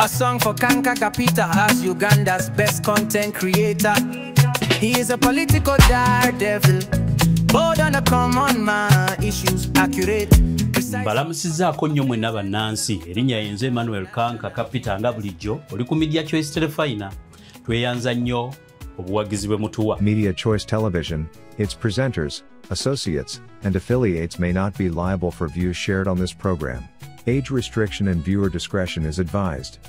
A song for Kanka Kapita as Uganda's best content creator. He is a political daredevil, bold on the common man, issues accurate. Balamusizaako nnyo mwenna bannansi erinnya yenze Emmanuel Kanka Kapita nga bulijjo oli ku Media Choice Telefina tweyanza nnyo obuwagizi bwe mutuwa. Media Choice Television, its presenters, associates, and affiliates may not be liable for views shared on this program. Age restriction and viewer discretion is advised.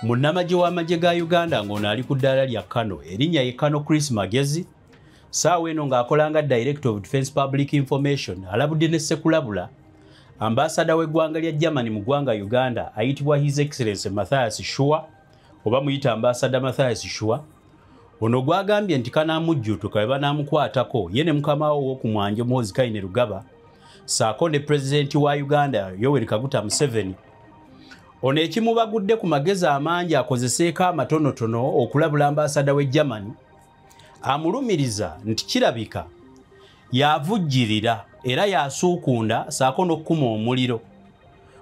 Munnamagye w'amagye ga Uganda ng'ono ali ku ddaala lya Kano erinnya ye Kano Chris Magezi saawa eno ng'akola nga Director of Defence Public Information alabudde ne Sekulabula ambasada w'eggwanga lya Germany mu ggwanga Uganda ayitibwa His Excellency Matthias Shua oba muyita ambasada Matthias Shua ono gwagambye nti kanaamujjuutuka bwe banaamukwatako ye ne mukama we ow'okumwanja Muhoozi Kainerugaba saako ne Pulezidenti wa Uganda Yoweri Kaguta Museveni. Ono ekimubagudde ku magezi amangi akozeseeko amatonotono okulabula ambasada w'e Germany amulumiriza nti kirabika yavujjirira era yasuukunda saako n'okkuma omuliro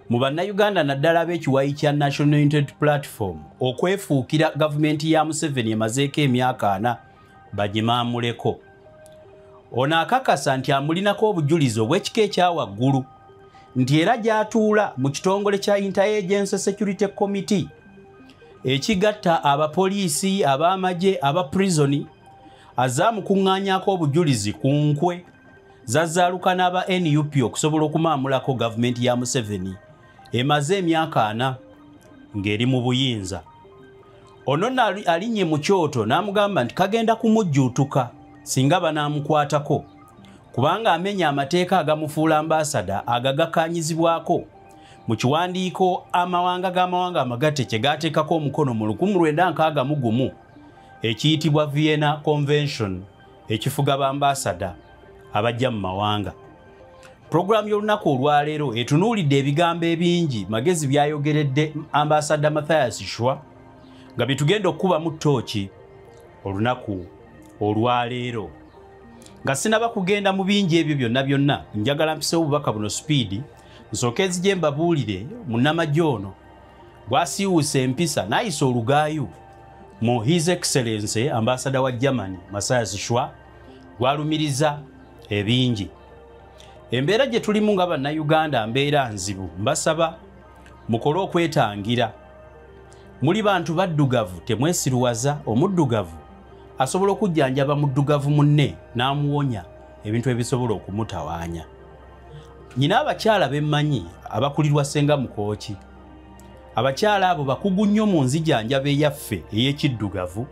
mu bannayuganda naddala b'ekiwayi kya National Unity Platform okwefuukira gavumenti ya Museveni emazeeko emyaka 4 bagimaamuleko. Ono akakasa nti amulinako obujulizi obw'ekika ekya waggulu nti era gy'atuula mu kitongole kya Interagency Security Committee ekigatta abapoliisi ab'amagye abaprisoni azaamukuŋŋaanyaako obujulizi ku nkwe zazzaaluka n'aba NUP okusobola okumaamulako gavumenti ya Museveni emaze emyaka 4 ng'eri mu buyinza. Ono alinnye mu kyoto n'amugamba nti kagenda kumujjuutuka singa banaamukwatako kubanga amenya amateeka agamufuula ambasada agagakanyizibwako mu kiwandiiko amawanga amagatte kye gaateekako omukono mu 1961 ekiyitibwa Vienna Convention ekifuga bambasada abajja mu mawanga. Program y'olunaku olwaleero etunuulidde ebigambo ebingi magezi byayogeredde ambasada Matthias Shua nga bitugenda okuba mu ttooki olunaku olwaleero. Nga sinaba kugenda mu bingi ebyo byonna njagala mpisewo obubaka buno speed nsooke nzije mbabuulire munnamagye ono bw'asiiwuusa empisa n'ayisa olugaayu mu His Excellency ambasada wa Germany Matthias Shua gwalumiriza ebingi. Embeera gye tulimu nga bannayuganda mbeera nzibu, mbasaba mukole okwetangira. Muli bantu baddugavu temwesiruwaza omuddugavu asobola okujjanjaba muddugavu munne n'amuwonya ebintu ebisobola okumutawaanya. Nyina abakyala bemmanyi abakulirwa Ssenga Mukooki. Abakyala abo bakugu nnyo mu nzijanjaba eyaffe ey'ekiddugavu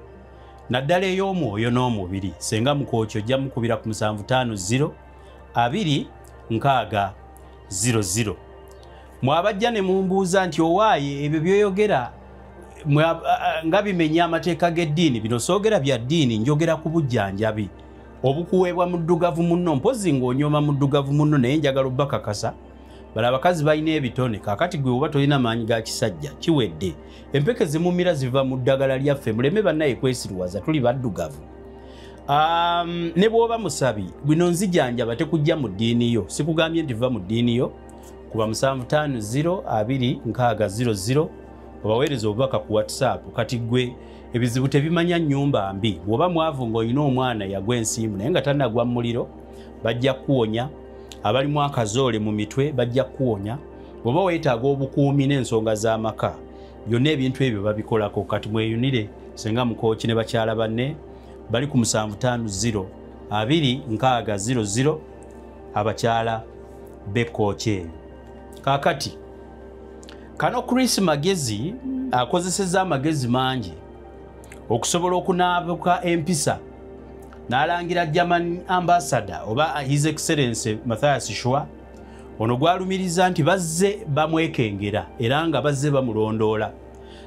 naddala ey'omwoyo n'omubiri. Ssenga Mukooki ojja mukubira ku 750 26000. Mwabajja ne mumbuuza nti owaaye ebyo byoyogera nga bimenya amateeka g'eddiini bino soogera bya ddiini njogera ku bujjanjabi obukuweebwa muddugavu munno mpozi ng'onyooma muddugavu munno naye njagala obbakakasa bala abakazi balina ebitone kaakati gwe oba tolina maanyi ga kisajja kiwedde empeke zimumira ziva mu ddagala lyaffe muleme bannaye kwesiruwaza tuli baddugavu. Ne bw'oba musabi bino nzijanjaba tekujja mu ddiini yo sikugambye nti va mu ddiini yo kuba 750 26000 obaweereza obubaka ku WhatsApp kati gwe ebizibu tebimanya nnyumba mbi bw'oba mwavu ng'olina omwana yagwa ensimu naye nga tannagwa mu muliro bajja kuwonya abalimu akazoole mu mitwe bajja kuwonya bw'oba weetaaga obukuumi n'ensonga z'amaka byonna ebintu ebyo babikolako kati mweyunire Ssenga Mukooki ne bakyala banne bali ku 750 26000 abakyala b'Ekooki. Kaakati Kano Chris Magezi akozesezza amagezi mangi okusobola okunaabuka empisa n'alangira German ambassador oba His Excellency Matthias Shua ono gwalumiriza nti bazze bamwekengera era nga bazze bamulondoola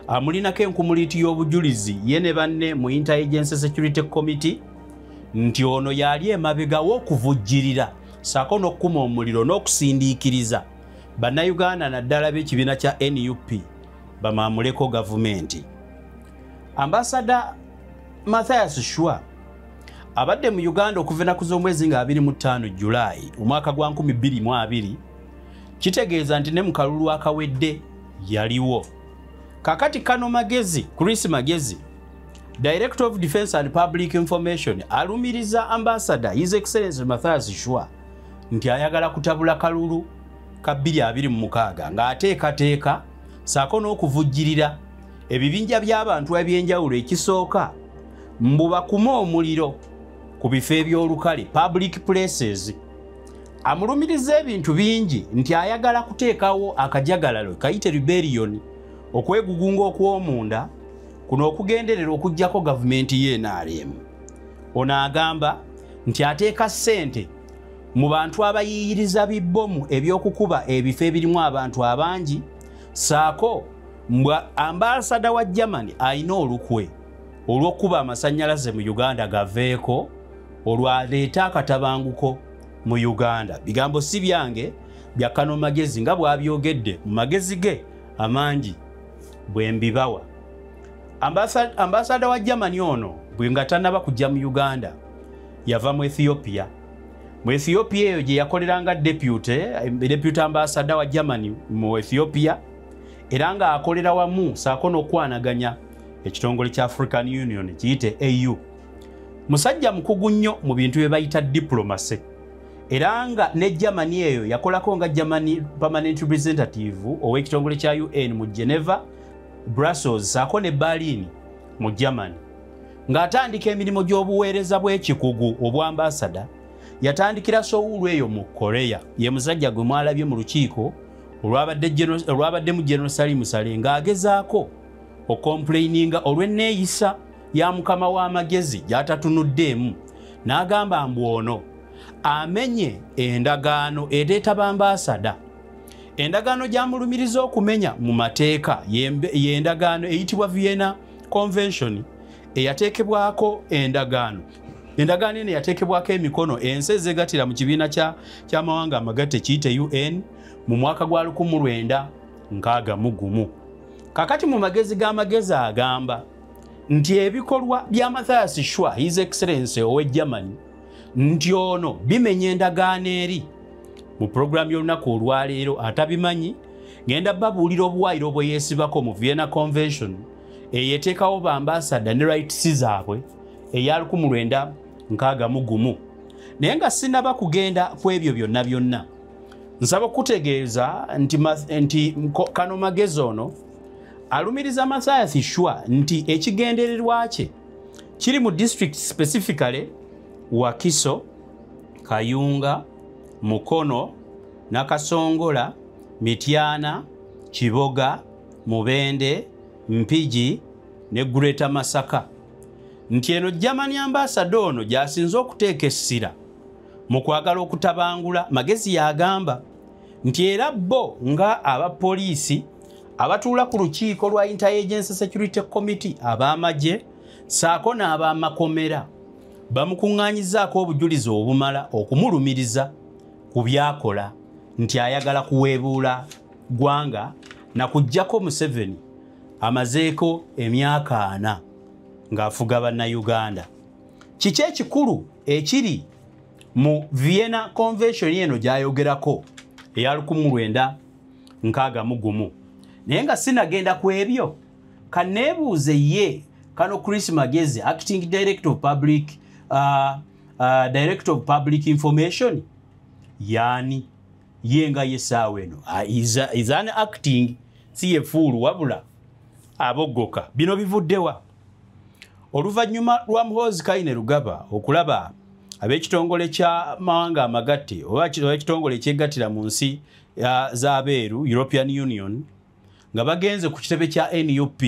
amulinako enkumuliti y'obujulizi ye ne banne mu Interagency Security Committee nti ono yali emabega w'okuvujjirira saako n'okkuma omuliro n'okusindiikiriza bannayuganda naddala b'ekibiina kya NUP bamaamuleko gavumenti. Ambasada Matthias Shua abadde mu Uganda okuva ennaku z'omwezi nga 25 Julayi omwaka gwa 2020 kitegeeza nti ne mu kalulu akawedde yaliwo kakati kano magezi Chris Magezi Director of Defense and Public Information alumiriza Ambassador His Excellency Mathias Shua nti ayagala kutabula kalulu ka 2026 ng'ateekateeka saako n'okuvujjirira ebibinja by'abantu ebyenjawulo ekisooka mbuba kuma omuliro ku bifo eby'olukale public places. Amulumiriza ebintu bingi nti ayagala kuteekawo akajagalalo kayite rebellion okwegugunga okw'omunda kuno okugenderera okuggyako gavumenti ye NRM. Ono agamba nti ateeka ssente mu bantu abayiyiriza bibbomu ebyokukuba ebifo ebirimu abantu abangi saako mbwa ambasada wa Germany ayina olukwe olw'okuba amasannyalaze mu Uganda gaveeko olwaleeta akatabanguko mu Uganda. Bigambo si byange bya Kano Magezi nga bw'abyogedde mu magezi ge amangi bwe mbibawa. Ambasada wa Germany ono bwe nga tannaba kujja mu Uganda yava mu Ethiopia. Mu Ethiopia eyo gye yakoleranga deputy ambasada wa Germany mu Ethiopia era nga akolera wamu saako n'okwanaganya ekitongole kya African Union kiyite AU. Musajja mukugu nnyo mu bintu bye bayita diplomacy era nga ne Germany eyo yakolako nga Germany permanent representative ow'ekitongole kya UN mu Geneva, Brussels saako ne Berlin mu Germany. Ng'atandika emirimu gy'obuweereza bw'ekikugu obwambasada yatandikira Seoul eyo mu Korea. Ye musajja gwe mwalabye mu lukiiko olwabadde mu Jerusalem Sale ng'agezaako okomplaininga olw'enneeyisa ya mukama w'amagezi gy'atatunuddeemu n'agamba mbu ono amenye endagaano ereeta bambasada. Endagaano gy'amulumiriza okumenya mu mateeka y'endagaano eyitibwa Vienna Convention eyateekebwako endagaano. Endagaano eno yateekebwako emikono ensi ezeegattira mu kibiina ky'amawanga amagatte kiyite UN mu mwaka gwa 1961. Kakati mu magezi g'amagezi agamba nti ebikolwa bya Mathias Shua His Excellency ow'e Germany nti ono bimenya endagaano eri. Mu programu y'olunaku olwaleero atabimanyi ngenda babuulira obuwaayiro bwe yeesibako mu Vienna Convention eyeteekawo bambasada ne rights zaabwe eya 1961. Naye nga sinaba kugenda ku ebyo byonna byonna nsaba okutegeeza nti Kano Magezi ono alumiriza Mathias Shua nti ekigendererwa kye kiri mu district specifically Wakiso, Kayunga, Mukono, Nakasongola, Mityana, Kiboga, Mubende, Mpigi ne Greater Masaka. Nti eno Germany ambassador ono gy'asinze okuteeka essira mu kwagala okutabangula. Magezi yagamba nti era bo nga abapoliisi abatuula ku lukiiko lwa Interagency Security Committee ab'amagye saako n'ab'amakomera bamukuŋŋaanyizaako obujulizi obumala okumulumiriza ku byakola nti ayagala kuweebuula ggwanga na kuggyako Museveni amazeeko emyaka 4 ng'afuga bannayuganda. Kiki ekikulu ekiri mu Vienna Convention eno gy'ayogerako eya 1961? Naye nga sinagenda ku ebyo kaneebuuze ye Kano Chris Magezi acting director of public information yani yenga yesaawe eno is an acting si yefuulu wabula abogoka. Bino bivuddewa oluvannyuma lwa Muhoozi Kayine Rugaba okulaba ab'ekitongole kya mawanga amagatte oba ekitongole ekyegattira mu nsi z'abeeru European Union nga bagenze ku kitebe kya NUP.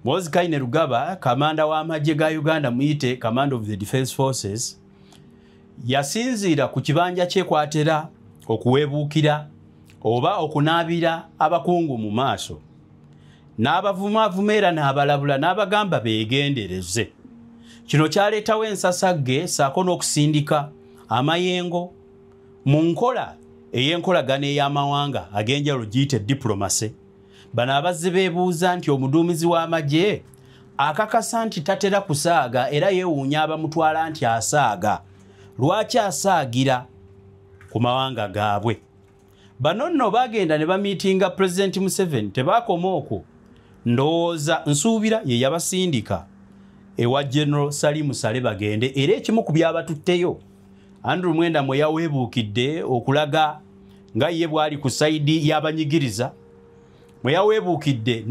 Muhoozi Kayine Rugaba kamanda w'amagye ga Uganda muyite Command of the Defence Forces yasinziira ku kibanja kyekwatera okuweebuukira oba okunaabira abakungu mu maaso n'abavuma era n'abalabula n'abagamba beegendereze. Kino kyaleetawo ensasagge saako n'okusindika amayengo mu nkola ey'enkolagana ey'amawanga ag'enjawulo giyite diplomacy. Bano abazze beebuuza nti omuduumizi w'amagye akakasa nti tatera kusaaga era yeewuunya abamutwala nti asaaga. Lwaki asaagira ku mawanga gaabwe? Bano nno bagenda ne bamiitinga President Museveni tebaakoma okwo ndowooza nsuubira ye yabasindika ewa General Salim Sale bagende era ekimu ku byabatutteyo Andrew Mwenda mwe yaweebuukidde okulaga nga ye bwali ku saidi y'abanyigiriza mwe yaweebuukidde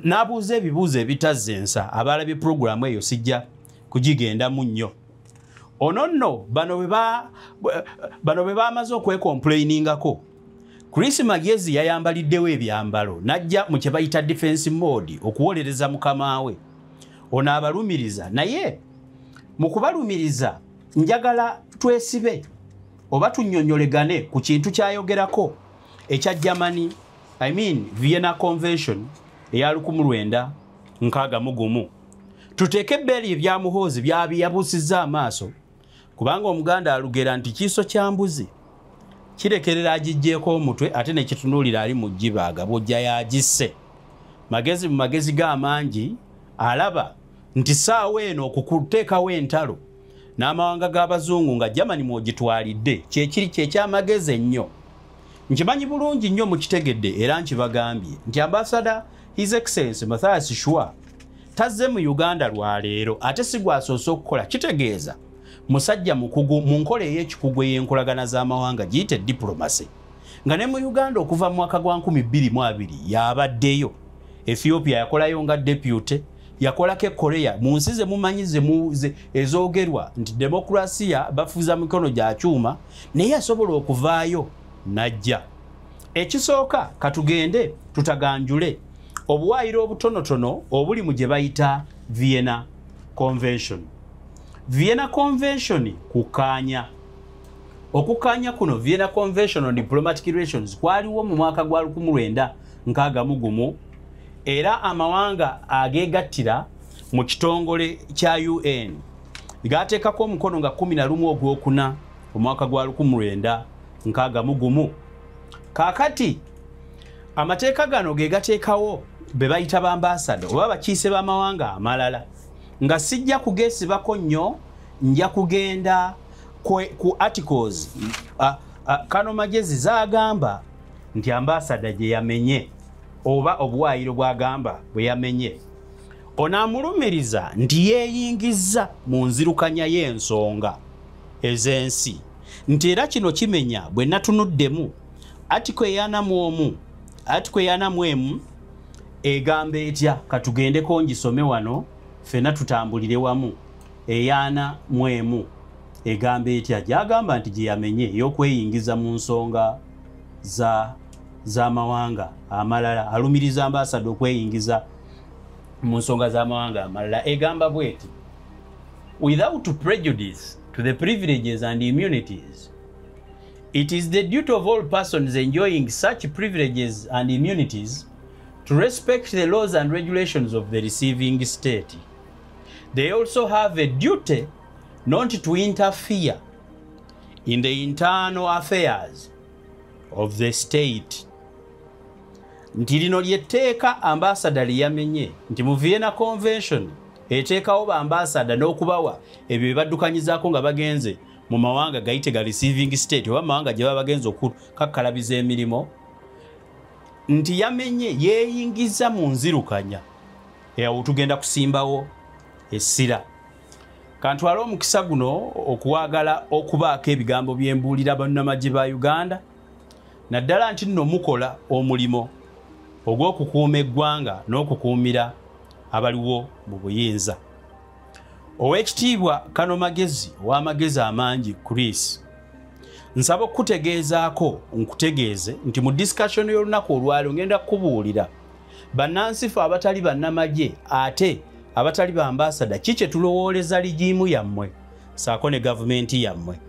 n'abuuza ebibuuzo ebitazze ensa abalabye puroguramu eyo sijja kugigendamu nnyo ono nno bano bwe baamaze okwekomplainingako Chris Magezi yayambaliddewo ebyambalo n'ajja mu kye bayita defense mode okuwolereza mukama we ono abalumiriza naye mu kubalumiriza njagala twesibe oba tunnyonnyolegane ku kintu kyayogerako ekya Germany Vienna Convention eya 1961 tuteeke ebbeeri ebyamuhoozi byabuusizza amaaso kubanga Omuganda alugera nti kiiso kya mbuzi kirekerera agijjeeko omutwe ate ne kitunuulira ali mu jjibaaga bw'ojja yagisse magezi mu magezi g'amangi alaba nti saawa eno okukuteekawo entalo n'amawanga g'abazungu nga Germany mwogitwalidde kyekiri kyekyamagezi ennyo nkimanyi bulungi nnyo mukitegedde era nkibagambye nti Ambassador His Excellency Mathias Shua tazze mu Uganda lwaleero ate si gwasoose okukola kitegeeza musajja mukugu mu nkola ey'ekikugu ey'enkolagana z'amawanga giyite diplomacy nga ne mu Uganda okuva mu mwaka gwa 2022 yabaddeyo Ethiopia yakolayo nga deputy yakolako Korea mu nsi ze mumanyize ezoogerwa nti demokrasiya bafuza mikono gya kyuma naye asobola okuvaayo najja ekisooka katugende tutaganjule obuwaayiro obutonotono obuli mu gye bayita Vienna Convention kukanya okukanya kuno Vienna Convention on Diplomatic Relations kwaliwo mu mwaka gwa 1961 era amawanga agegattira mu kitongole kya UN gateekako omukono nga 11 ogwokuna omwaka gwa 1961 kakati amateeka gano ge gateekawo be bayita bambasada oba bakiise b'amawanga amalala nga sijja kugeesibako nnyo nja kugenda ku articles Kano Magezi zagamba nti ambasada gye yamenye oba obuwaayiro bwagamba bwe yamenye onaamulumiriza nti yeeyingizza mu nzirukanya y'ensonga ez'ensi nti era kino kimenya bwe natunuddemu article eyanamu emu egamba etya katugendeko ngisome wano fena tutambulire wamu eyana mwemu egamba etya gyagamba nti gye yamenye y'okweyingiza mu nsonga z'amawanga amalala alumiriza ambasada okweyingiza mu nsonga z'amawanga amalala egamba bweti without prejudice to the privileges and immunities it is the duty of all persons enjoying such privileges and immunities to respect the laws and regulations of the receiving state. They also have a duty not to interfere in the internal affairs of the state. Nti lino lyetteeka ambasada liyamenye nti mu Vienna Convention eteekawo ba ambasada n'okubawa ebyo bibaddukanyizaako nga bagenze mu mawanga gayite ga receiving state oba mawanga gye baba bagenze okukakkalabiza emirimu nti yamenye yeeyingiza mu nzirukanya eyawo tugenda kusimbawo essira kantwala omukisa guno okuwagala okubaako ebigambo byembuulira bannamagye ba Uganda naddala nti nno mukola omulimo ogw'okukuuma eggwanga n'okukuumira abaliwo mu buyinza. Oweekitiibwa Kano Magezi ow'amagezi amangi Chris nsaba okutegeezaako nkutegeeze nti mu discussion y'olunaku olwaliro ngenda kukubuulira bannansifa abatali bannamagye ate abatali ba ambasada kiki tulowooleza ligiimu yammwe saako ne gavumenti yammwe.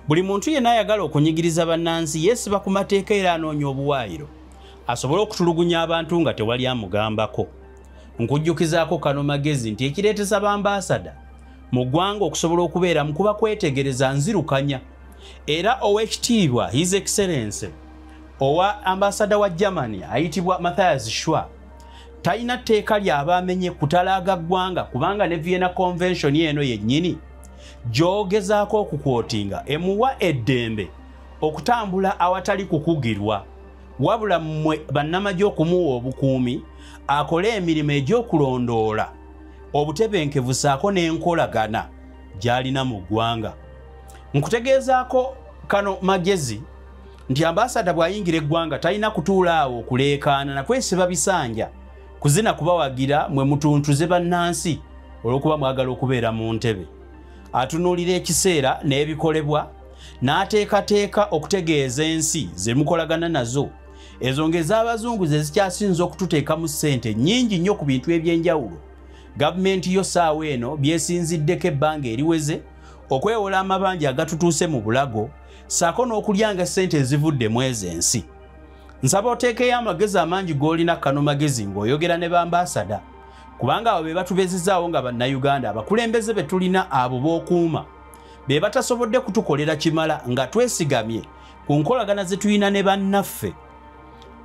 Buli muntu yenna ayagala okunyigiriza bannansi yeesiba ku mateeka era anoonya obuwaayiro asobole okutulugunya abantu nga tewali amugambako. Nkujjukizaako Kano Magezi nti ekireetesa bambasada mu ggwanga okusobola okubeera mu kuba kwetegereza nzirukanya era oweekitiibwa His Excellency owa ambasada wa Germany ayitibwa Mathias Shua talina tteeka ly'aba amenye kutalaaga ggwanga kubanga ne Vienna Convention eno yennyini gy'ogezaako okukwotinga emuwa eddembe okutambula awatali kukugirwa wabula mmwe bannamagye okumuwa obukuumi akole emirimu egy'okulondoola obutebenkevu saako n'enkolagana gy'alina mu ggwanga. Nkutegeezaako kano magezi nti ambasada bw'ayingira eggwanga talina kutuula awo okuleekaana na kwesiba bisanja kuzina kubawagira mwe mutuntuze bannansi olw'okuba mwagala okubeera mu ntebe. Atunuulira ekiseera n'ebikolebwa n'ateekateeka okutegeeza ensi ze mukolagana nazo ezo ng'ez'abazungu ze zikyasinza okututeeka mu ssente nnyingi nnyo ku bintu eby'enjawulo. Gavumenti yo ssaawa eno byesinziddeko ebbanga eriweze okwewola amabanja agatutuuse mu bulago saako n'okulyanga ssente ezivudde mu ezo ensi. Nsaba oteekeyo amagezi amangi g'olina kano magezi ng'oyogera ne bambasada kubanga abo be batubezezaawo nga bannayuganda abakulembeze be tulina abo b'okuuma be batasobodde kutukolera kimala nga twesigamye ku nkolagana ze tulina ne bannaffe.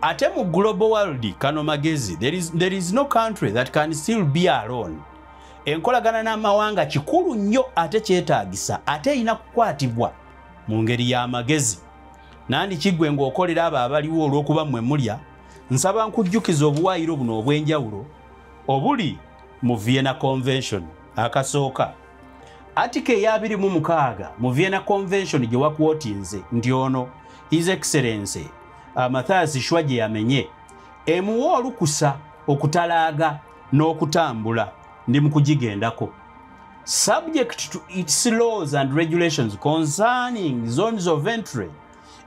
Ate mu global world kano magezi there is no country that can still be alone. Enkolagana n'amawanga kikulu nnyo ate kyetaagisa ate erina kukwatibwa mu ngeri y'amagezi. Nandi kiggwe ng'okolera abo abaliwo olw'okuba mmwe mulya nsaba nkujjukiza obuwaayiro buno obw'enjawulo obuli mu Vienna Convention. Akasooka Article ya 26 mu Vienna Convention gye wakwotinze nti ono His Excellency Mathias Shwagye yamenye emuwa olukusa okutalaaga n'okutambula ndi mu kugigendako subject to its laws and regulations concerning zones of entry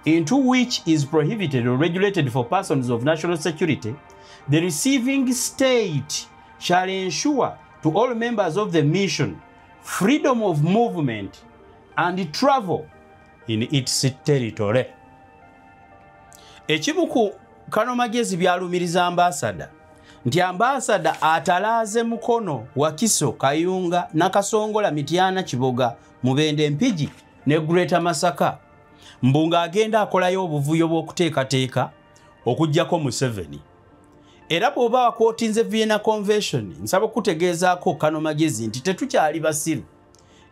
into which is prohibited or regulated for persons of national security. The receiving state shall ensure to all members of the mission freedom of movement and travel in its territory. Ekimu ku kano magezi byalumiriza ambasada nti ambasada atalaaze mukono Wakiso, Kayunga, Nakasongola, Mityana, Kiboga, Mubende, Mpigi ne Greater Masaka mbunga agenda akolayo obuvuyo bw'okuteekateeka okuggyako Museveni. Era bw'oba wakwotinze Vienna Convention nsaba okutegeezaako kano magezi nti tetukyali basiru.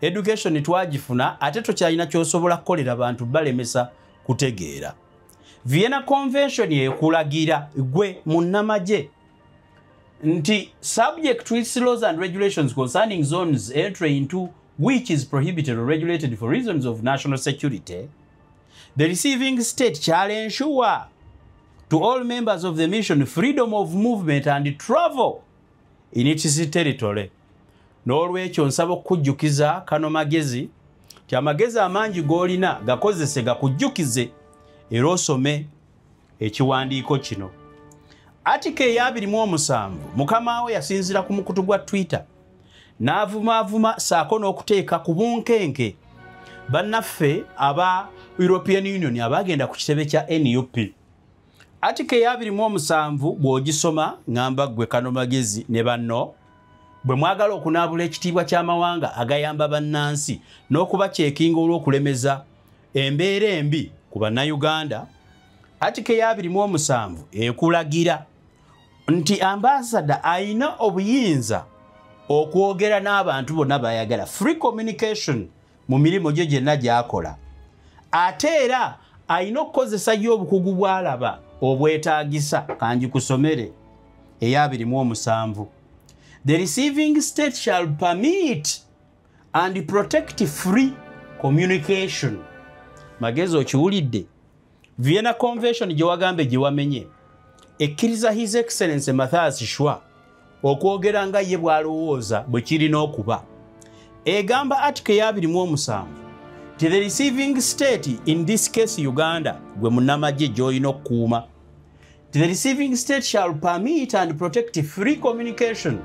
Education twagifuna ate tokyalina ky'osobola kukolera bantu balemesa kutegeera. Vienna Convention ekulagira gwe munnamagye nti subject to its laws and regulations concerning zones entry into which is prohibited or regulated for reasons of national security, the receiving state shall ensure to all members of the mission freedom of movement and travel in its territory. N'olwekyo nsaba okujjukiza kano magezi ti amagezi amangi g'olina gakozese gakujjukize era osome ekiwandiiko kino. Article ya 27 mukama we yasinzira ku mukutu gwa Twitter n'avumaavuma saako n'okuteeka ku bunkenke bannaffe aba European Union abagenda ku kitebe kya NUP. Article ya 27 bw'ogisoma ngamba gwe kano magezi ne banno bwe mwagala okunaabula ekitiibwa ky'amawanga agayamba bannansi n'okubaceekinga olw'okulemeza embeera embi ku bannayuganda. Article ya 27 ekulagira nti ambasada ayina obuyinza okwogera n'abantu bonna bayagala, free communication mu mirimu gye gyonna gy'akola. Ate era ayina okukozesa y'obukugu bw'alaba obwetaagisa. Kanji kusomere eya 27. The receiving state shall permit and protect free communication. Magezi okiwulidde? Vienna Convention gye wagambe gye wamenye ekkiriza His Excellency Mathias Shwa okwogera nga ye bw'alowooza bwe kirina okuba. Egamba article ya 27 ti the receiving state, in this case Uganda, gwe munnamagye gy'olina okukuuma, the receiving state shall permit and protect free communication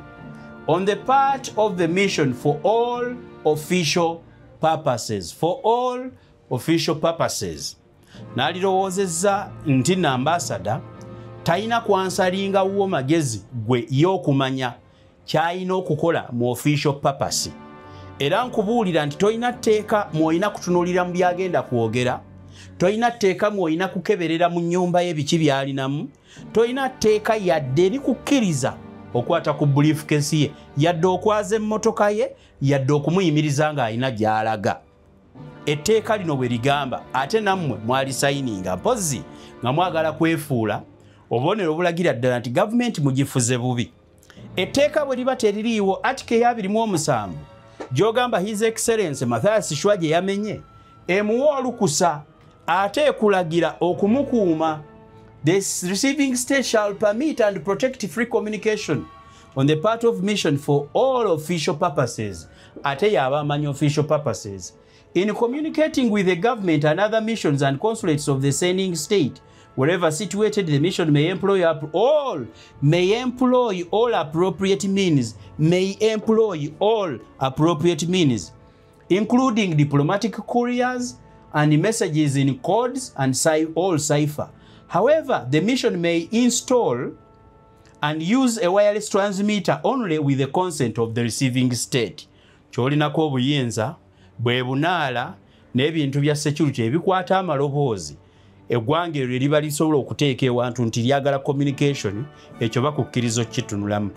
on the part of the mission for all official purposes. For all official purposes. N'alirowoozezza nti n'ambasada talina kwansalinga wuwo magezi gwe y'okumanya ky'alina okukola mu official purpose. Era nkubuulira nti tolina tteeka mw'olina kutunuulira mu byagenda kwogera, tolina tteeka mw'olina kukeberera mu nnyumba ye biki by'alinamu, tolina tteeka yadde erikukkiriza okwata ku briefcase ye, yadde okwaza emmotoka ye, yadde okumuyimiriza ng'alina gy'alaga. etteeka lino bwe ligamba ate nammwe mwali sayininga mpozi nga mwagala kwefuula obubonero obulagira ddala nti gavumenti mugifuze bubi. Etteeka bwe liba teririiwo Article ya 27 gy'ogamba His Excellency Mathias Shwa gye yamenye emuwa olukusa ate ekulagira okumukuuma. The receiving state shall permit and protect free communication on the part of mission for all official purposes. Ate yaba amanyi official purposes. In communicating with the government and other missions and consulates of the sending state, wherever situated, the mission may employ all appropriate means. May employ all appropriate means, including diplomatic couriers and messages in codes and all cipher. However, the mission may install and use a wireless transmitter only with the consent of the receiving state. Kyolinako obuyinza bwe bunaala n'ebintu bya security ebikwata amaloboozi eggwanga eryo liba lisobola okuteeka ewantu nti lyagala communication ekyo bakukkirizo kitunulamu.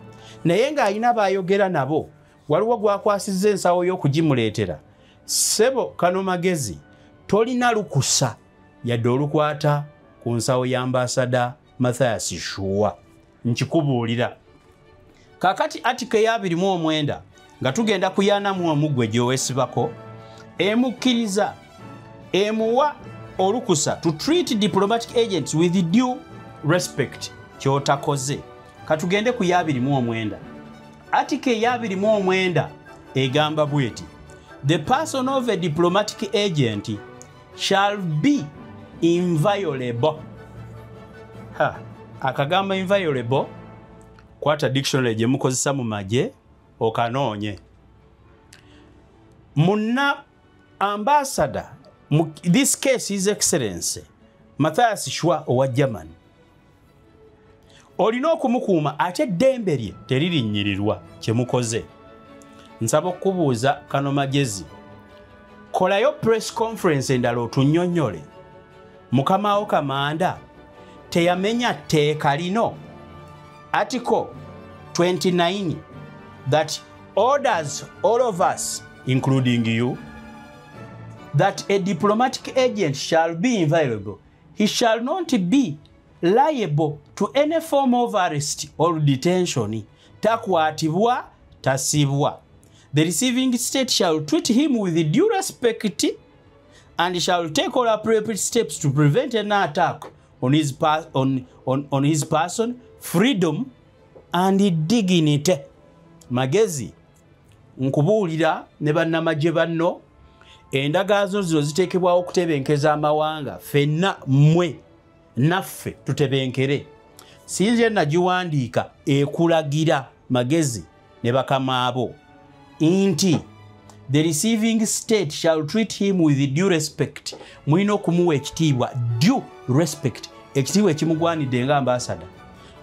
Naye ng'alina bayogera nabo waliwo gwakwasizza ensawo y'okugimuleetera. Ssebo kano magezi tolina lukusa yadde olukwata ku nsawo ya Ambassador Mathias Shwa. Nkikubuulira. Kakati Article ya 29 nga tugenda kuyaanamu omugwe gy'owesibako emukkiriza emuwa olukusa to treat diplomatic agents with due respect kyotakoze. Katugende ku ya 29. Article ya 29 egamba bweti the person of a diplomatic agent shall be inviolable. Akagamba inviolable kwata dictionary gye mukozesa mu magye okanoonye. Munna ambassador this case His Excellency Mathias Shwa owa Germany olina okumukuuma ate eddembe lye teririnnyirirwa kyemukoze. Nsaba okubuuza kano magezi kolayo press conference endala otunnyonnyole mukamawo Kamanda teyamenya tteeka lino Article 29 that orders all of us including you that a diplomatic agent shall be inviolable. He shall not be liable to any form of arrest or detention. Takwatibwa, tasibwa. The receiving state shall treat him with due respect and shall take all appropriate steps to prevent an attack on his person, freedom and dignity. Magezi nkubuulira ne bannamagye banno endagaano zino ziteekebwawo okutebenkeza amawanga ffenna mmwe naffe tutebenkere. Sinze nagiwandiika ekulagira magezi ne bakamaabo nti the receiving state shall treat him with due respect. Mulina okumuwa ekitiibwa due respect, ekitiibwa ekimugwanidde nga ambassador,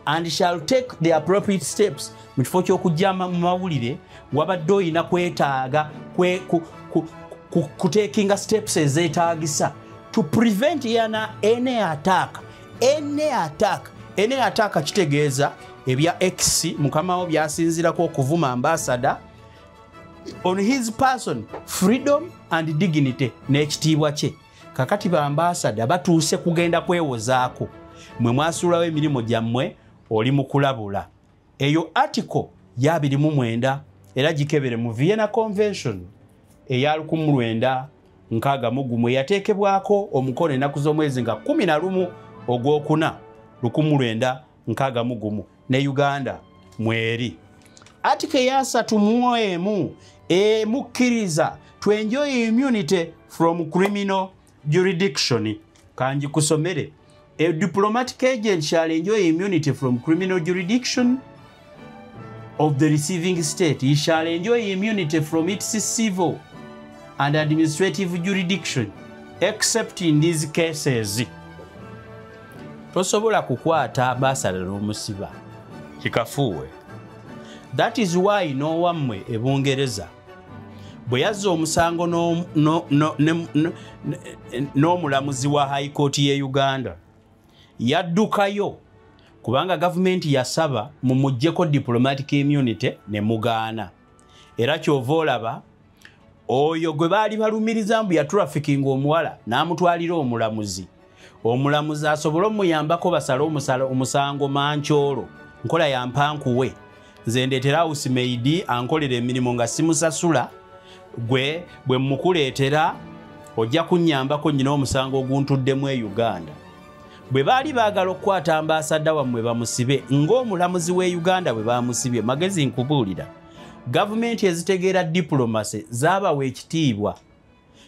and shall take the appropriate steps. Mu kifo ky'okujja mu mawulire wabadde olina kwetaaga kutekinga steps ezeetaagisa to prevent any attack. Any attack kitegeeza ebya X mukamawo byasinzirako okuvuma ambassador on his person, freedom and dignity n'ekitiibwa kye. Kakati ba ambassador batuuse kugenda kwewozaako mwe mwasuulawo emirimu gyammwe oli mu kulabula. Eyo article ya 29 era gikebere mu Vienna Convention eya 1961 yateekebwako omukono ennaku z'omwezi nga 11 ogwokuna 1961 ne Uganda mweri. Article ya 31 emukkiriza to enjoy immunity from criminal jurisdiction. Kanji kusomere. A diplomatic agent shall enjoy immunity from criminal jurisdiction of the receiving state. He shall enjoy immunity from its civil and administrative jurisdiction, except in these cases. Tosobola kukwata ambassador n'omusiba kikafuwe. That is why no wammwe ebungereza bwe yazza omusango n'omulamuzi wa High Court ye Uganda yaddukayo kubanga gavumenti yasaba mumuggyeko diplomatic immunity ne mugaana. Era kyova olaba oyo gwe baali balumiriza mbu ya trafficking omuwala n'amutwalira omulamuzi. Omulamuzi asobole omuyambako basale omusango mancholo nkola ya mpankuwe nze ndeetera housemaid ankolera emirimu nga simusasula gwe bwe mukuleetera ojja kunnyambako nnyina omusango oguntuddemu e Uganda. Bwe baali baagala okukwata ambasada wammwe bamusibe ng'omulamuzi w'e Uganda bwe bamusibye magezi nkubuulira gavumenti ezitegeera diplomasi zaabawa ekitiibwa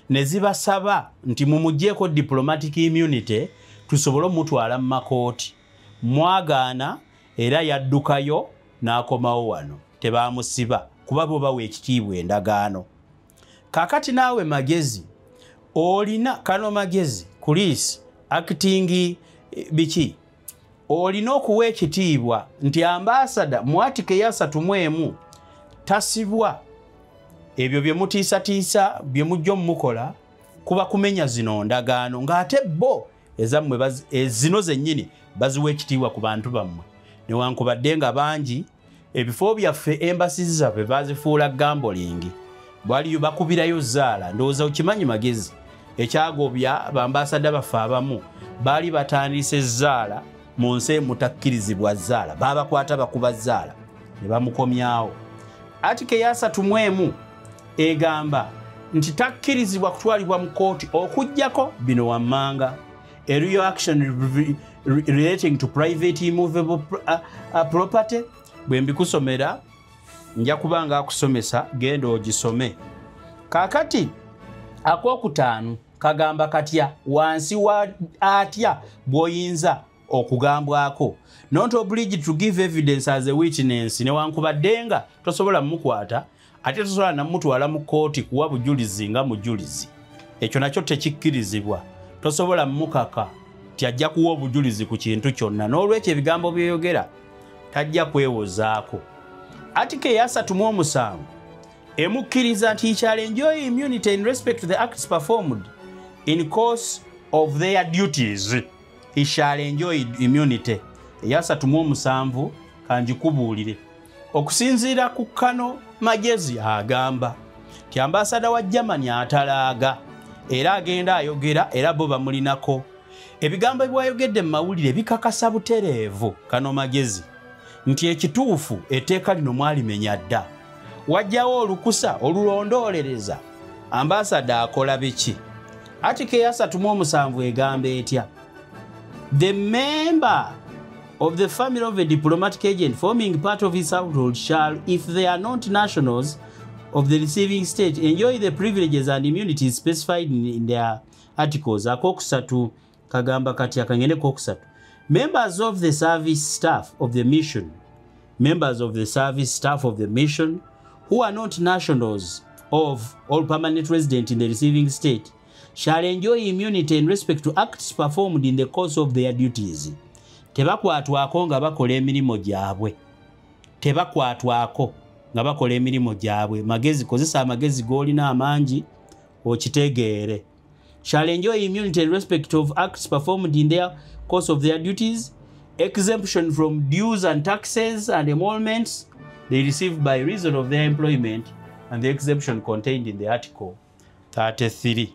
ne zibasaba nti mumugjeeko diplomatic immunity tusobole omutwala mu makooti. Mwagaana era yaddukayo n'akomawo wano tebaamusiba kuba bo bawa ekitiibwa endagaano. Kakati naawe magezi olina kano magezi police acting biki olina okuwa ekitiibwa nti ambasada mwatike ya 31 tasibwa ebyo bye mutiisatiisa bye mujja mukola kuba kumenya zino ndagaano ng'ate bo ezammwe zino zennyini baziwa ekitiibwa ku bantu bammwe newankubadde nga bangi ebifo byaffe embasizi zaffe bazifuula gambolingi bwaliyo bakubirayo zaala ndowooza okimanyi magezi ekyagobya bambasada baffe abamu baali batandise zaala mu nsi mutakkirizibwa zaala baabakwata bakuba zaala ne bamukomyawo. Atike ya 31 egamba nti takkirizibwa kutwalibwa mu kooti okujjako bino wammanga a real action relating to private immovable property. Bwe mbikusomera nja kubanga akusomesa genda ogisome. Kakati akokutaano kagamba katya wansi wa atya bwoyinza okugambwako not obliged to give evidence as a witness newankubadde nga tosobola mukwata ate tosobola namutwala mu kooti kuwa bujulizi nga mujulizi. Ekyo nakyo tekikkirizibwa. Tosobola mukaka tyajja kuwa obujulizi ku kintu kyonna n'olwekyo ebigambo byeyogera tajja kwewozaako. Atike ya 37 emukkiriza nti shall enjoy immunity in respect to the acts performed in course of their duties. He shall enjoy immunity. Ya 37 kanjikubuulire okusinziira ku kano magezi agamba ti ambasada wa Germany atalaaga era agenda ayogera era bo bamulinako ebigambo byayogedde mu mawulire bikakasa butereevu kano magezi nti ekituufu etteeka lino mwalimenya dda wajjawo olukusa olulondoolereza ambasada akola biki. Atike ya 37 egamba etya the member of the family of a diplomatic agent forming part of his household shall, if they are not nationals of the receiving state, enjoy the privileges and immunities specified in their articles. Akokusatu kagamba katya kangene kokusatu. Members of the service staff of the mission, members of the service staff of the mission who are not nationals of or permanent resident in the receiving state shall enjoy immunity in respect to acts performed in the course of their duties. Tebakwatwako nga bakola emirimu gyabwe. Tebakwatwako nga bakola emirimu gyabwe. Magezi kozesa amagezi g'olina amangi okitegeere. Shall enjoy immunity in respect of acts performed in their course of their duties, exemption from dues and taxes and emoluments they receive by reason of their employment, and the exemption contained in the article 33.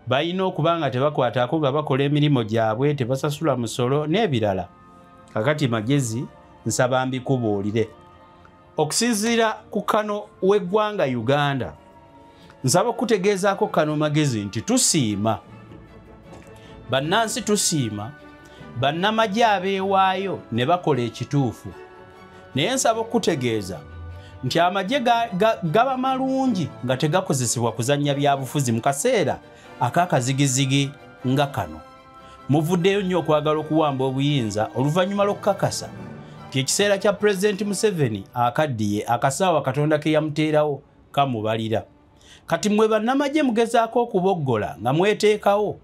Bayina okubanga tebakwatako nga bakola emirimu gyabwe tebasasula musolo n'ebirala. Kakati magezi nsaba mbikubuulire okusinziira ku kano w'eggwanga Uganda nsaba okutegeezaako kano magezi nti tusiima bannansi tusiima bannamagye abeewaayo ne bakola ekituufu naye nsaba okutegeeza nti amagye gaba malungi nga tegakozesebwa kuzannya byabufuzi mu kaseera akakazigizigi nga kano. Muvuddeyo nnyo okwagala okuwamba obuyinza oluvannyuma lw'okukakasa nti ekiseera kya Pulezidenti Museveni akaddiye akasaawa Katonda ke yamuteerawo kamubalira. Kati mwe bannamagye mugezaako okuboggola nga mweteekawo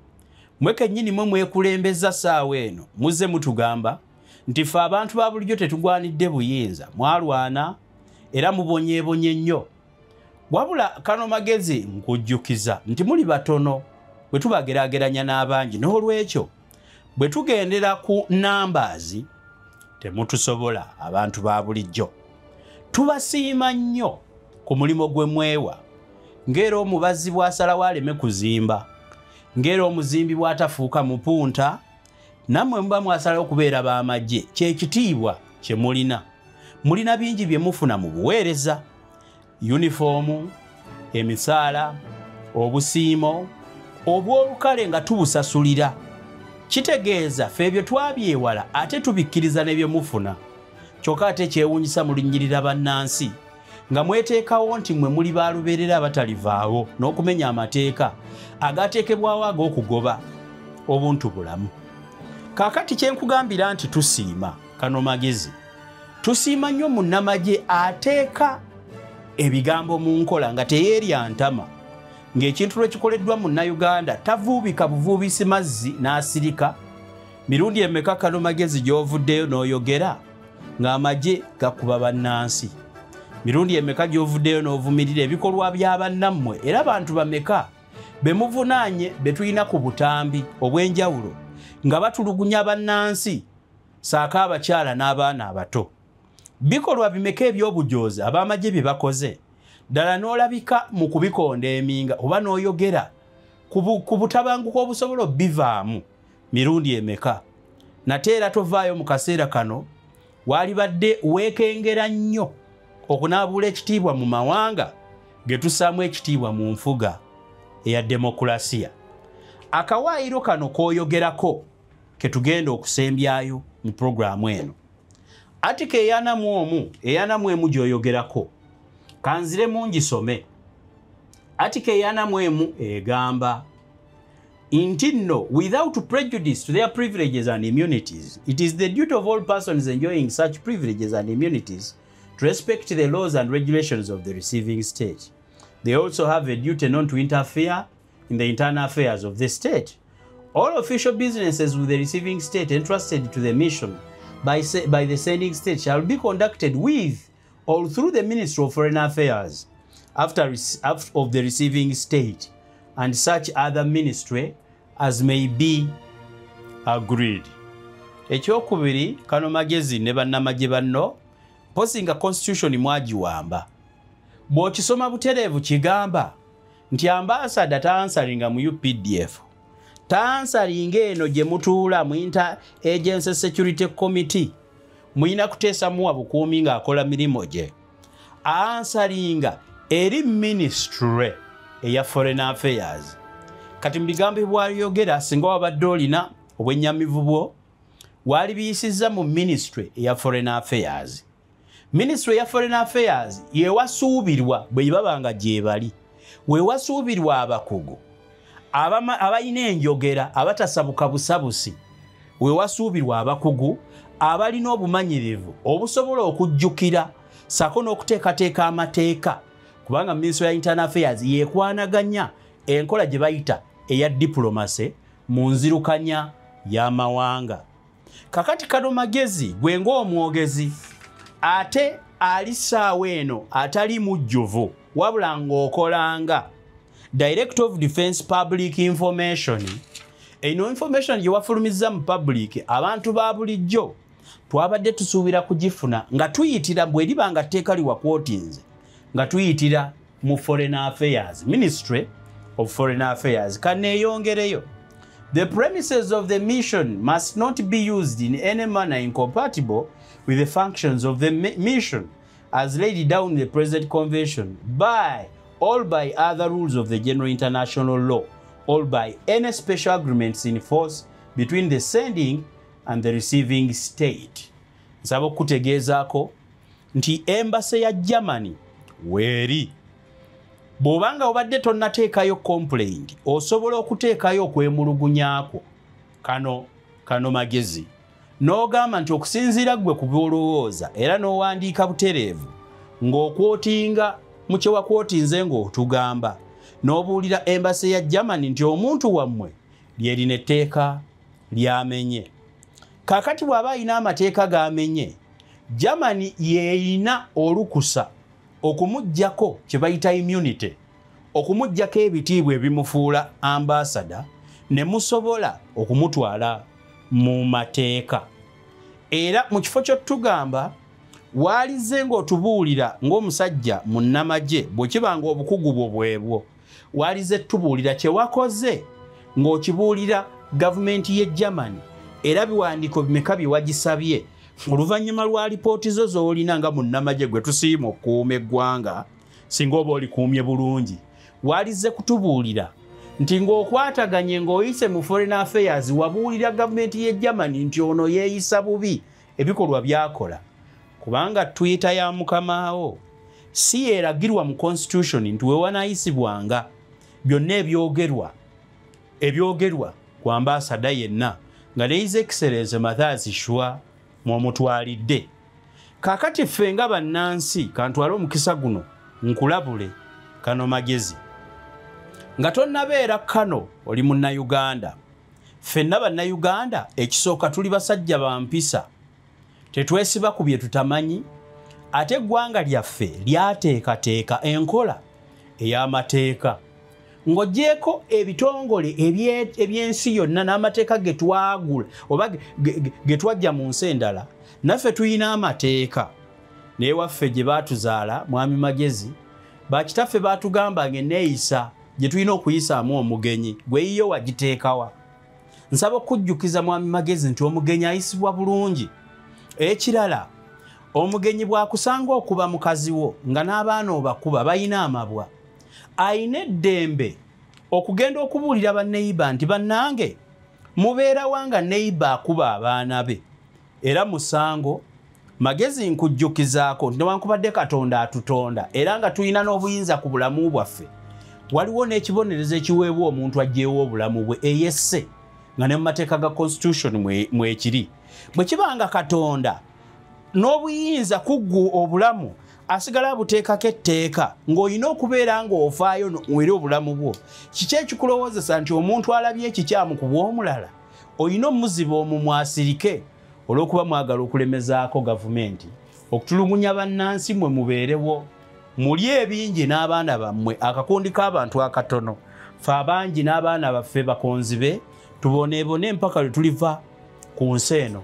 mwe kennyini mwe mwekulembeza ssaawa eno muzze mutugamba nti ffe abantu ba bulijjo tetugwanidde buyinza mwalwana era mubonyeebonye nnyo. Wabula kano magezi nkujjukiza nti muli batono bwe tubageraageranya n'abangi n'olwekyo bwe tugendera ku numbers temutusobola abantu ba bulijjo. Tubasiima nnyo ku mulimo gwe mwewa ngera omubazzi bw'asalawo aleme kuzimba, ngera omuzimbi bw'atafuuka mupunta, nammwe muba mwasalawo okubeera b'amagye. Kyekitiibwa kye mulina. Mulina bingi bye mufuna mu buweereza: yunifoomu, emisaala, obusiimo, obw'olukale nga tubusasulira. Kitegeeza ffe ebyo twabyewala ate tubikkiriza ne bye mufuna. Kyokka ate kyewuunyisa mulinnyirira bannansi nga mweteekawo nti mmwe muli baalubeerera abatalivaawo n'okumenya amateeka agateekebwawo ag'okugoba obuntu bulamu. Kaakati kye nkugambira nti tusiima Kano Magezi, tusiima nnyo munnamagye ateeka ebigambo mu nkola nga teyeerya ntama, ng'ekintu lwe kikoleddwa munnayuganda tavuubika buvuubisi mazzi n'asirika. Mirundi emeka Kano Magezi gy'ovuddeyo n'oyogera ng'amagye gakuba bannansi? Mirundi emeka gy'ovuddeyo n'ovumirira ebikolwa bya bannammwe era abantu bameka be muvunaanye be tulina ku butambi obw'enjawulo nga batulugunya bannansi saaka abakyala n'abaana abato? Bikolwa bimeka eby'obujoozi ab'amagye bye bakoze ddala n'olabika mu kubikonda eminga oba n'oyogera ku butabanguko obusobola obbivaamu? Mirundi emeka? Nate era tovaayo mu kaseera kano waalibadde weekengera nnyo okunaabula ekitiibwa mu mawanga ge tussaamu ekitiibwa mu nfuga eya demokulasiya. Akawaayiro kano k'oyogerako ke tugenda okusembyayo mu puroguramu eno. Atika eyanamu emu gy'oyogerako kanziremu ngisome. Atika eyanamu emu egamba nti nno, without prejudice to their privileges and immunities, it is the duty of all persons enjoying such privileges and immunities to respect the laws and regulations of the receiving state. They also have a duty not to interfere in the internal affairs of the state. All official businesses with the receiving state entrusted to the mission by the sending state shall be conducted with or through the Ministry of Foreign Affairs of the receiving state and such other ministry as may be agreed. Ekyokubiri, Kano Magezi ne bannamagye banno mpozi nga constitution mwagiwamba. Bw'okisoma butereevu kigamba nti ambasada taansalinga mu UPDF, taansalinga eno gye mutuula mu Inter-Agency Security Committee, muyina kuteesa muwa bukuumi ng'akola mirimu gye. Aansalinga eri ministry eya Foreign Affairs. Kati mu bigambo bw'ayogera singa wabadde olina obwennyamivu bwo, waalibiyisizza mu ministry eya Foreign Affairs. Ministry ya Foreign Affairs yewasuubirwa bwe babanga gye bali, wewasuubirwa abakugu abalina enjogera abatasabuka busabusi, wewasuubirwa abakugu abalina obumanyirivu obusobola okujjukira sako n'okuteekateeka amateeka, kubanga Ministry ya Internal Affairs yekwanaganya enkola gye bayita eya diplomasi mu nzirukanya y'amawanga. Kakati Kano Magezi gwe ng'omwogezi ate ali ssaawa eno atali mujjuvu wabula ng'okolanga Director of Defense Public Information. Eno information gye wafulumizza mu public abantu ba bulijjo twabadde tusuubira kugifuna nga tuyitira bwe liba nga tteeka liwakwotinze nga tuyitira mu Foreign Affairs, Ministry of Foreign Affairs. Kaneeyongereyo, the premises of the mission must not be used in any manner incompatible with the functions of the mission as laid down in the present convention by or by other rules of the general international law or by any special agreements in force between the sending and the receiving state. Nsaba okutegeezaako nti embassy ya Germany weeri bw'obanga obadde tonnateekayo complaint osobola okuteekayo okwemulugunyaako Kano Magezi n'ogamba nti okusinziira gwe ku by'olowooza era n'owandiika butereevu ng'okwotinga mu kye wakwotinze ng'otugamba n'obuulira embassy ya Germany nti omuntu wammwe lyerina etteeka lyamenye. Kaakati bw'aba alina amateeka g'amenye, Germany yeeyina olukusa okumuggyako kye bayita immunity, okumuggyako ebitiibwa ebimufuula ambasada ne musobola okumutwala mu mateeka. Era mu kifo ky'otugamba walize ng'otubuulira ng'omusajja munnamagye bwe kibanga obukugu bwo bwebwo walize tubuulira kye wakoze ng'okibuulira gavumenti y'e Germany era biwandiiko bimeka bye wagisabye oluvannyuma lwa lipooti zo z'olina nga munnamagye gwe tusiima okukuuma eggwanga singa oba olikuumye bulungi walize kutubuulira nti ng'okwataganye ng'oyise mu Foreign Affairs wabuulira gavumenti y'e Germany nti ono yeeyisa bubi ebikolwa byakola kubanga Twitter ya mukamaawo si yeeragirwa mu constitution nti we wanaayisibwanga byonna ebyogerwa ku ambasada yenna nga ne His Excellency Mathias Shwa mwomutwalidde kaakati ffe nga bannansi kantwale omukisa guno nkulabule kano magezi nga tonnabeera kano oli munnayuganda ffenna bannayuganda ekisooka tuli basajja bampisa tetwesiba ku bye tutamanyi ate eggwanga lyaffe lyateekateeka enkola ey'amateeka ng'oggyeko ebitongole eby'ensi yonna n'amateeka ge twagula oba ge twajja mu nsi endala naffe tuyina amateeka naye waffe gye baatuzaala mwami magezi bakitaffe baatugambanga enneeyisa gye tulina okuyisaamu omugenyi gwe yiyo wagiteekawa nsaba okujjukiza mwami magezi nti omugenyi ayisibwa bulungi ekirala omugenyi bw'akusanga okuba mukazi wo nga n'abaana obakuba bayina amabwa ayina eddembe okugenda okubuulira banneyiba nti bannange mubeera wanga neyiba akuba abaana be era musango magezi nkujjukizaako newankubadde Katonda atutonda era nga tulina n'obuyinza ku bulamu bwaffe waliwo n'ekibonerezo ekiweebwa omuntu aggyeewo obulamu bwe eyesse nga ne mu mateeka ga constitution mwekiri bwe kibanga Katonda n'obuyinza kuggwa obulamu asigala abuteekako etteeka ng'olina okubeera ng'ofaayo eri obulamu bwo kiki ekikulowoozesa nti omuntu alabye ekikyamu ku bw'omulala olina omuziba omumwa asirike olw'okuba mwagala okulemezaako gavumenti okutulugunya bannansi mwe mubeerewo muli ebingi n'abaana bammwe akakundi k'abantu akatono fe abangi n'abaana baffe bakonzibe tuboneebone mpaka lwe tuliva ku nsi eno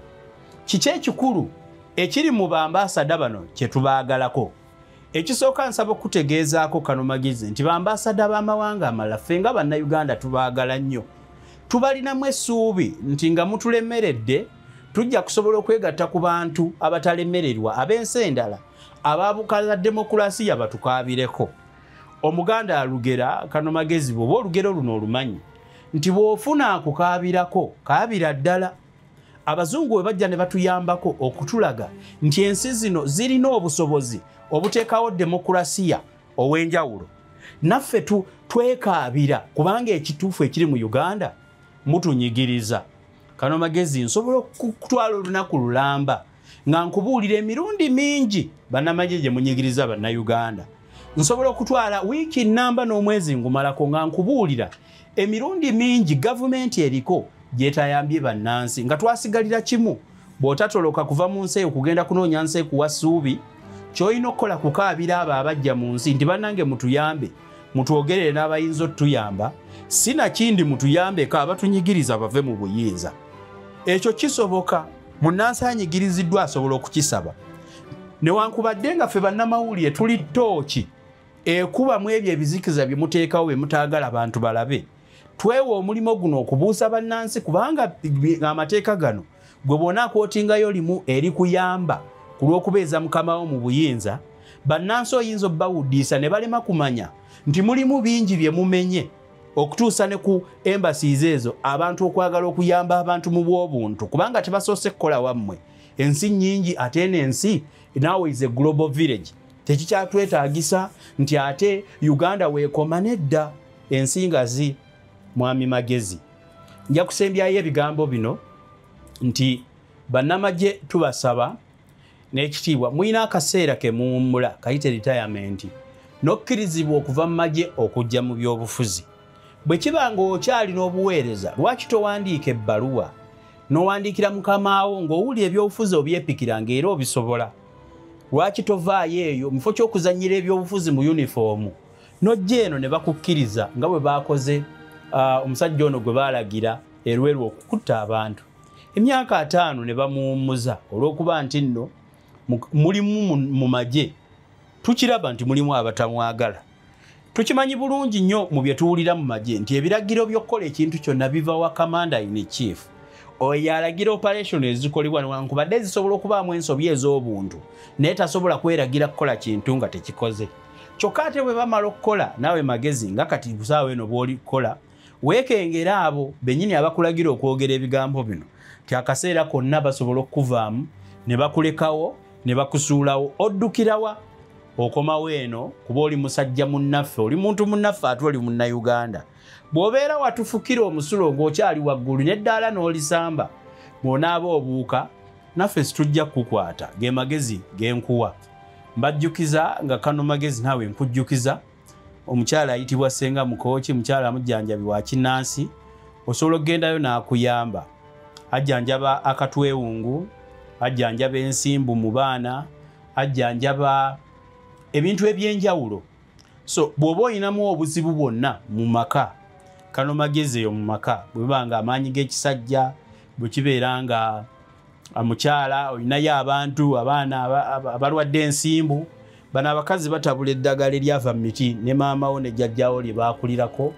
kiki ekikulu ekiri mu bambasada bano kye tubaagalako ekisooka nsaba okutegeezaako kano magezi nti bambasada b'amawanga amalala ffe nga bannayuganda tubaagala nnyo tubalinamu essuubi nti nga mutulemeredde tujja kusobola okwegatta ku bantu abatalemererwa ab'ensi endala abaabukaza demokulasiya batukaabireko omuganda alugera kano magezi bw'oba olugero luno olumanyi nti bw'ofuna akukaabirako kaabira ddala abazungu bwe bajja ne batuyambako okutulaga nti ensi zino zirina obusobozi obuteekawo demokulasiya ow'enjawulo naffe twekaabira kubanga ekituufu ekiri mu Uganda mutunyigiriza kano magezi nsobola okutwala olunaku lulamba nga nkubuulira emirundi mingi bannamagye gye munyigiriza bannayuganda nsobola okutwala wiiki nnamba n'omwezi ngumalako nga nkubuulira emirundi mingi gavumenti eriko gyetayambye bannansi nga twasigalira kimu bw'otatoloka kuva mu nsi eyo kugenda kunoonya nsi ekuwa ssuubi ky'olina okukola kukaabira abo abajja mu nsi nti bannange mutuyambe mutwogerere n'abayinza otuyamba sinakindi mutuyambeko abatunyigiriza bave mu buyinza ekyo kisoboka munnansi anyigiriziddwa asobola okukisaba newankubadde nga ffe bannamawulire tuli ttooki ekubamu ebyo ebizikiza bye muteekawo bye mutaagala abantu balabe twewa omulimu guno okubuusa bannansi kubanga amateeka gano gwe bwona akwotingayo limu eri kuyamba ku lw'okubeeza mukamawo mu buyinza bannansi oyinza obbawuddiisa ne balema kumanya nti mulimu bingi bye mumenye okutuusa ne ku embassies ezo abantu okwagala okuyamba abantu mu bw'obuntu kubanga tebasoose kukola wammwe ensi nnyingi ate n'ensi naawe is a global village tekikyatwetaagisa nti ate Uganda weekoma nedda ensi ngazi mwami magezi nja kusembyayo ebigambo bino nti bannamagye tubasaba n'ekitiibwa mulina akaseera ke muwummula kayite retirement n'okkirizibwa okuva mu magye okujja mu byobufuzi bwe kiba ng'okyalina obuweereza lwaki towandiika ebbaluwa n'owandiikira mukamaawo ng'owulira ebyobufuzi obyepikira ng'era obisobola lwaki tovaayo eyo mufo ky'okuzannyira ebyobufuzi mu yunifoomu n'ojja eno ne bakukkiriza nga bwe baakoze omusajja ono gwe baalagira erweru okukutta abantu emyaka 5 ne bamuwummuza olw'okuba nti nno mulimu mu magye tukiraba nti mulimu abatamwagala. Tukimanyi bulungi nnyo mu bye tuwulira mu magye nti ebiragiro by'okkola ekintu kyonna biva wa commander in chief. Oyo alagira operation ezikolebwa newankubadde zisobola okubaamu ensobi ez'obuntu naye tasobola kweragira kukola kintu nga tekikoze. Kyokka ate bwe bamala okukola naawe magezi nga kati busaawa eno bw'olikola weekengera abo bennyini abakulagira okwogera ebigambo bino ti akaseera konna basobola okuvaamu ne bakulekawo ne bakusuulawo oddukirawa okomawo eno kuba oli musajja munnaffe oli muntu munnaffe ate oli munnayuganda. Bw'obeera watufukira omusulo ng'okyali waggulu n'eddaala n'olisamba bw'onaaba obuuka naffe situjja kukwata ge magezi genkuwa. Mbajjukiza nga kano magezi naawe nkujjukiza omukyala ayitibwa Ssenga Mukooki, mukyala mujjanjabi wa kinnansi, osobola okgendayo n'akuyamba. Ajjanjaba akatwewungu, ajjanjaba ensimbu mu baana, ajjanjaba ebintu ebyenjawulo. So bw'oba oyinamu obuzibu bwonna mu maka, kano magezi eyo mu maka bweba nga amaanyi g'ekisajja bwe kibeera nga mukyala olinayo abantu abaana abalwadde ensimbu, bano abakazi batabula eddagala eryava mu miti ne maamawo ne jjajjawo lye baakulirako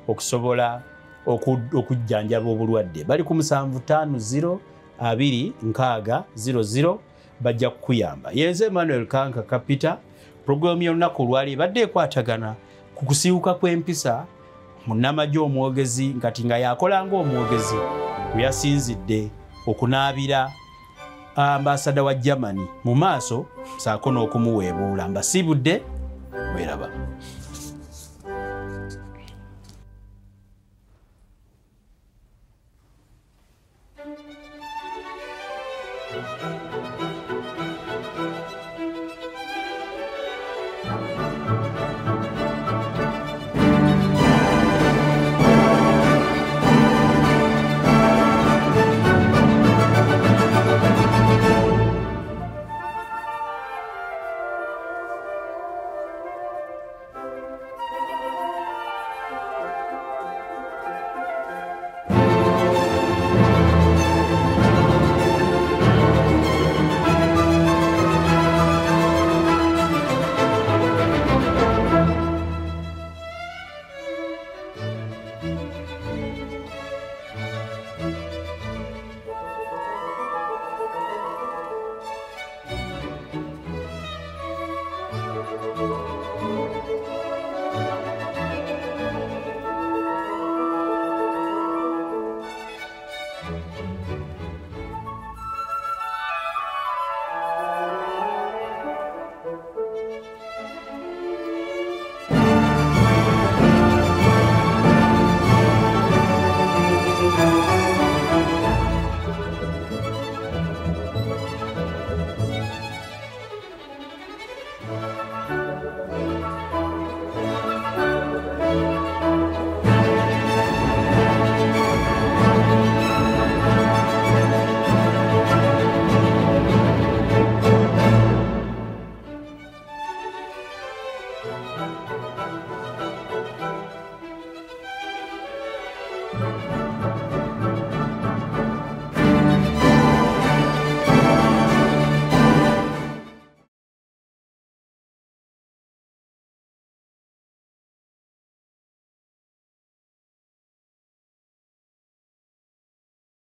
okusobola okujjanjaba obulwadde. Bali ku 75026000 bajja kukuyamba. Yenze Emmanuel Kanka Kapita. Programu y'olunaku olwali ebadde ekwatagana ku kusiiwuka kw'empisa munnamagye omwogezi nkati nga yakola ng'omwogezi bwe yasinzidde okunaabira ambasada wa Germany mu maaso saako n'okumuweebuula. Mbasiibudde weraba.